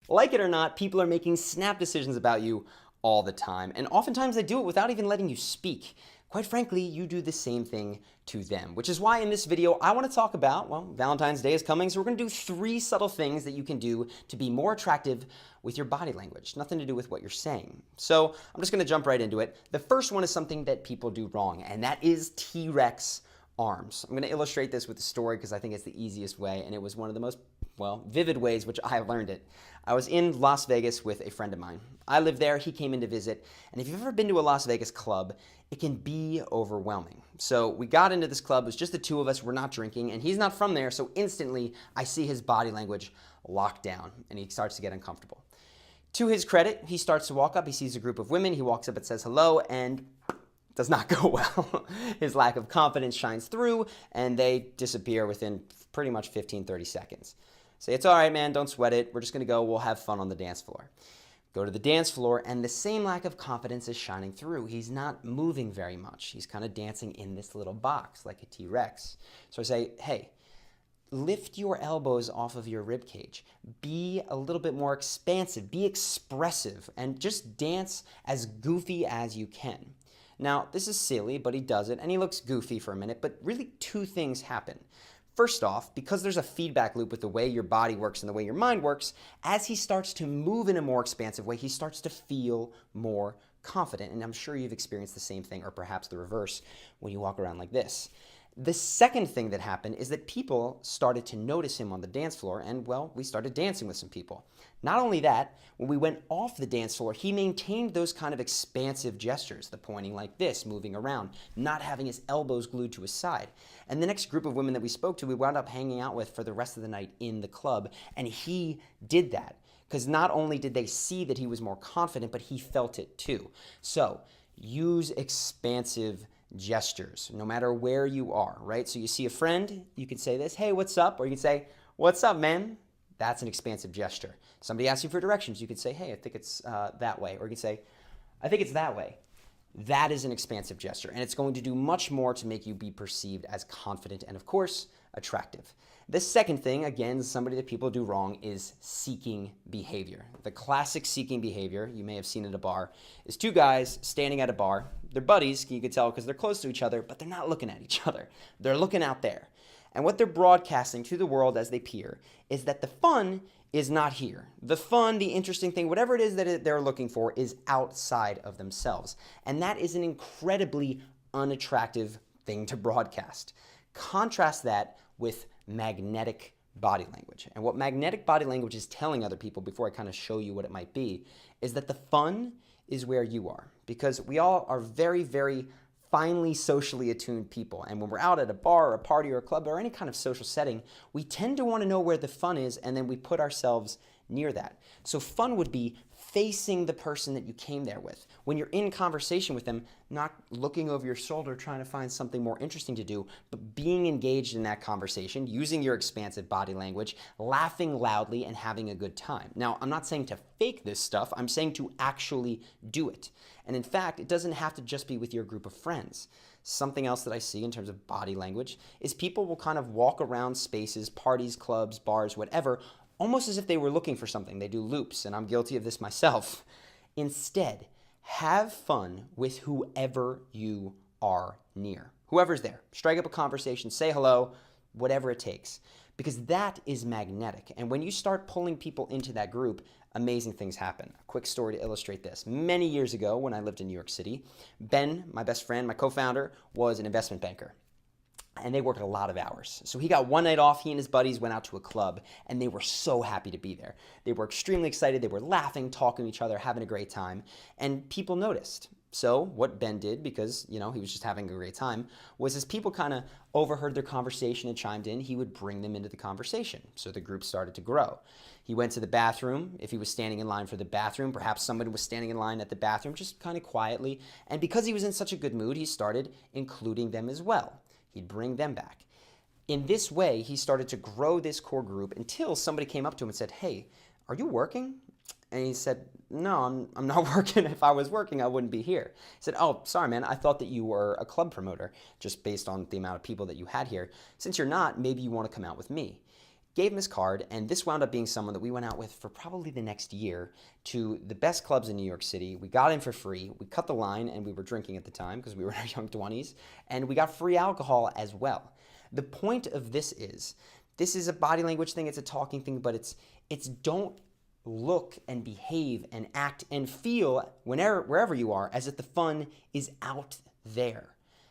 Like it or not, people are making snap decisions about you all the time, and oftentimes they do it without even letting you speak. Quite frankly, you do the same thing to them, which is why in this video I want to talk about, well, Valentine's Day is coming, so we're going to do 3 subtle things that you can do to be more attractive with your body language. Nothing to do with what you're saying. So I'm just going to jump right into it. The first one is something that people do wrong, and that is T-Rex arms. I'm going to illustrate this with a story because I think it's the easiest way, and it was one of the most, well, vivid ways which I learned it. I was in Las Vegas with a friend of mine. I live there, he came in to visit, and if you've ever been to a Las Vegas club, it can be overwhelming. So we got into this club, it was just the 2 of us, we're not drinking, and he's not from there, so instantly I see his body language locked down, and he starts to get uncomfortable. To his credit, he starts to walk up, he sees a group of women, he walks up and says hello, and does not go well. His lack of confidence shines through, and they disappear within pretty much 15-30 seconds. Say, it's all right, man, don't sweat it. We're just going to go, we'll have fun on the dance floor. Go to the dance floor, and the same lack of confidence is shining through. He's not moving very much. He's kind of dancing in this little box like a T-Rex. So I say, hey, lift your elbows off of your rib cage. Be a little bit more expansive. Be expressive, and just dance as goofy as you can. Now, this is silly, but he does it, and he looks goofy for a minute, but really 2 things happen. First off, because there's a feedback loop with the way your body works and the way your mind works, as he starts to move in a more expansive way, he starts to feel more confident, and I'm sure you've experienced the same thing, or perhaps the reverse, when you walk around like this. The second thing that happened is that people started to notice him on the dance floor, and, well, we started dancing with some people. Not only that, when we went off the dance floor, he maintained those kind of expansive gestures, the pointing like this, moving around, not having his elbows glued to his side. And the next group of women that we spoke to, we wound up hanging out with for the rest of the night in the club, and he did that. Because not only did they see that he was more confident, but he felt it too. So, use expansive gestures, no matter where you are, right? So you see a friend, you can say this, hey, what's up? Or you can say, what's up, man? That's an expansive gesture. Somebody asks you for directions, you could say, hey, I think it's that way. Or you can say, I think it's that way. That is an expansive gesture, and it's going to do much more to make you be perceived as confident and, of course, attractive. The second thing, again, somebody that people do wrong, is seeking behavior. The classic seeking behavior, you may have seen at a bar, is 2 guys standing at a bar. They're buddies, you can tell because they're close to each other, but they're not looking at each other. They're looking out there. And what they're broadcasting to the world as they peer is that the fun is not here. The fun, the interesting thing, whatever it is that they're looking for is outside of themselves. And that is an incredibly unattractive thing to broadcast. Contrast that with magnetic body language. And what magnetic body language is telling other people, before I kind of show you what it might be, is that the fun is where you are. Because we all are very, very finely socially attuned people. And when we're out at a bar or a party or a club or any kind of social setting, we tend to want to know where the fun is, and then we put ourselves near that. So fun would be facing the person that you came there with. When you're in conversation with them, not looking over your shoulder trying to find something more interesting to do, but being engaged in that conversation, using your expansive body language, laughing loudly, and having a good time. Now, I'm not saying to fake this stuff, I'm saying to actually do it. And in fact, it doesn't have to just be with your group of friends. Something else that I see in terms of body language is people will kind of walk around spaces, parties, clubs, bars, whatever, almost as if they were looking for something. They do loops, and I'm guilty of this myself. Instead, have fun with whoever you are near. Whoever's there. Strike up a conversation, say hello, whatever it takes. Because that is magnetic. And when you start pulling people into that group, amazing things happen. A quick story to illustrate this. Many years ago, when I lived in New York City, Ben, my best friend, my co-founder, was an investment banker. And they worked a lot of hours. So he got one night off, he and his buddies went out to a club, and they were so happy to be there. They were extremely excited, they were laughing, talking to each other, having a great time, and people noticed. So what Ben did, because, he was just having a great time, was as people kind of overheard their conversation and chimed in, he would bring them into the conversation. So the group started to grow. He went to the bathroom. If he was standing in line for the bathroom, perhaps somebody was standing in line at the bathroom, just kind of quietly. And because he was in such a good mood, he started including them as well. He'd bring them back. In this way, he started to grow this core group until somebody came up to him and said, hey, are you working? And he said, no, I'm not working. If I was working, I wouldn't be here. He said, oh, sorry, man. I thought that you were a club promoter, just based on the amount of people that you had here. Since you're not, maybe you want to come out with me. gave him his card, and this wound up being someone that we went out with for probably the next year to the best clubs in New York City. We got in for free. We cut the line, and we were drinking at the time because we were in our young 20s, and we got free alcohol as well. The point of this is a body language thing, it's a talking thing, but it's don't look and behave and act and feel wherever you are as if the fun is out there.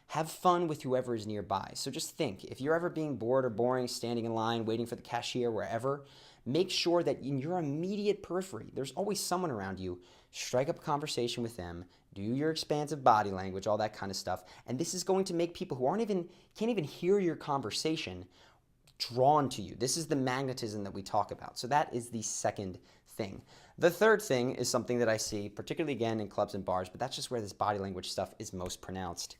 Have fun with whoever is nearby. So just think, if you're ever being bored or boring, standing in line, waiting for the cashier, wherever, make sure that in your immediate periphery, there's always someone around you. Strike up a conversation with them, do your expansive body language, all that kind of stuff. And this is going to make people who can't even hear your conversation drawn to you. This is the magnetism that we talk about. So that is the second thing. The third thing is something that I see, particularly again in clubs and bars, but that's just where this body language stuff is most pronounced,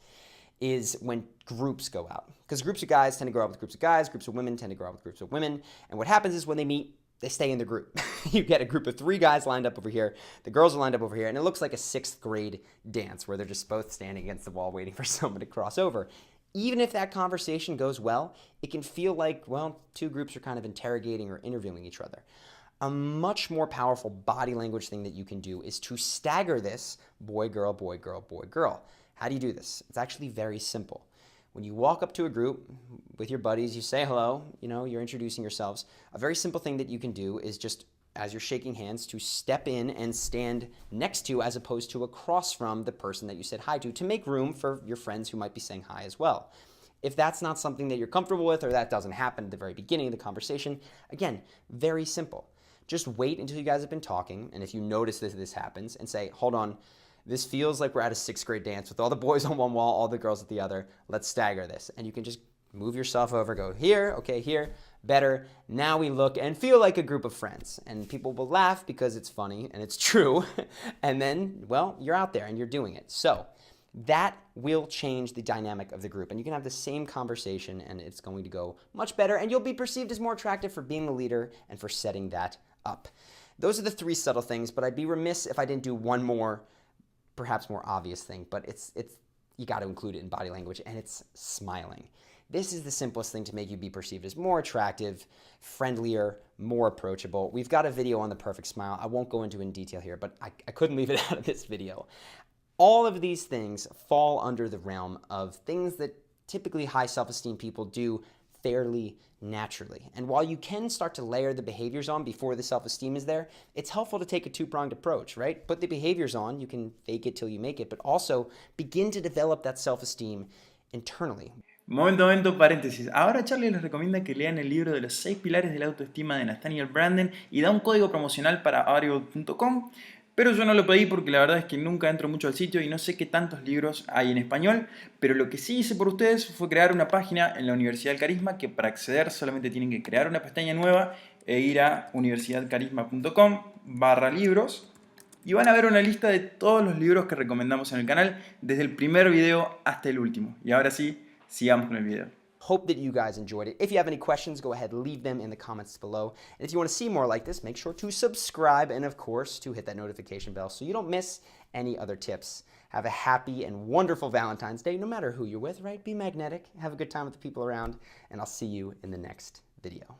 is when groups go out. Because groups of guys tend to go out with groups of guys, groups of women tend to go out with groups of women, and what happens is when they meet, they stay in the group. You get a group of 3 guys lined up over here, the girls are lined up over here, and it looks like a 6th grade dance where they're just both standing against the wall waiting for someone to cross over. Even if that conversation goes well, it can feel like, well, 2 groups are kind of interrogating or interviewing each other. A much more powerful body language thing that you can do is to stagger this boy, girl, boy, girl, boy, girl. How do you do this? It's actually very simple. When you walk up to a group with your buddies, you say hello, you're introducing yourselves. A very simple thing that you can do is just, as you're shaking hands, to step in and stand next to as opposed to across from the person that you said hi to make room for your friends who might be saying hi as well. If that's not something that you're comfortable with or that doesn't happen at the very beginning of the conversation, again, very simple. Just wait until you guys have been talking, and if you notice that this happens, and say, hold on, this feels like we're at a 6th grade dance with all the boys on one wall, all the girls at the other. Let's stagger this. And you can just move yourself over, go here, okay, here, better. Now we look and feel like a group of friends. And people will laugh because it's funny and it's true. And then, well, you're out there and you're doing it. So that will change the dynamic of the group. And you can have the same conversation and it's going to go much better. And you'll be perceived as more attractive for being the leader and for setting that up. Those are the 3 subtle things, but I'd be remiss if I didn't do one more, perhaps more obvious thing, but you got to include it in body language, and it's smiling. This is the simplest thing to make you be perceived as more attractive, friendlier, more approachable. We've got a video on the perfect smile. I won't go into it in detail here, but I couldn't leave it out of this video. All of these things fall under the realm of things that typically high self-esteem people do fairly naturally. And while you can start to layer the behaviors on before the self-esteem is there, it's helpful to take a 2-pronged approach, right? Put the behaviors on, you can fake it till you make it, but also begin to develop that self-esteem internally. Momento, paréntesis. Ahora Charlie les recomienda que lean el libro de los 6 pilares de la autoestima de Nathaniel Branden y da un código promocional para audible.com. Pero yo no lo pedí porque la verdad es que nunca entro mucho al sitio y no sé qué tantos libros hay en español. Pero lo que sí hice por ustedes fue crear una página en la Universidad del Carisma que para acceder solamente tienen que crear una pestaña nueva e ir a universidadcarisma.com/libros y van a ver una lista de todos los libros que recomendamos en el canal desde el primer video hasta el último. Y ahora sí, sigamos con el video. Hope that you guys enjoyed it. If you have any questions, go ahead, leave them in the comments below. And if you want to see more like this, make sure to subscribe and, of course, to hit that notification bell so you don't miss any other tips. Have a happy and wonderful Valentine's Day, no matter who you're with, right? Be magnetic, have a good time with the people around, and I'll see you in the next video.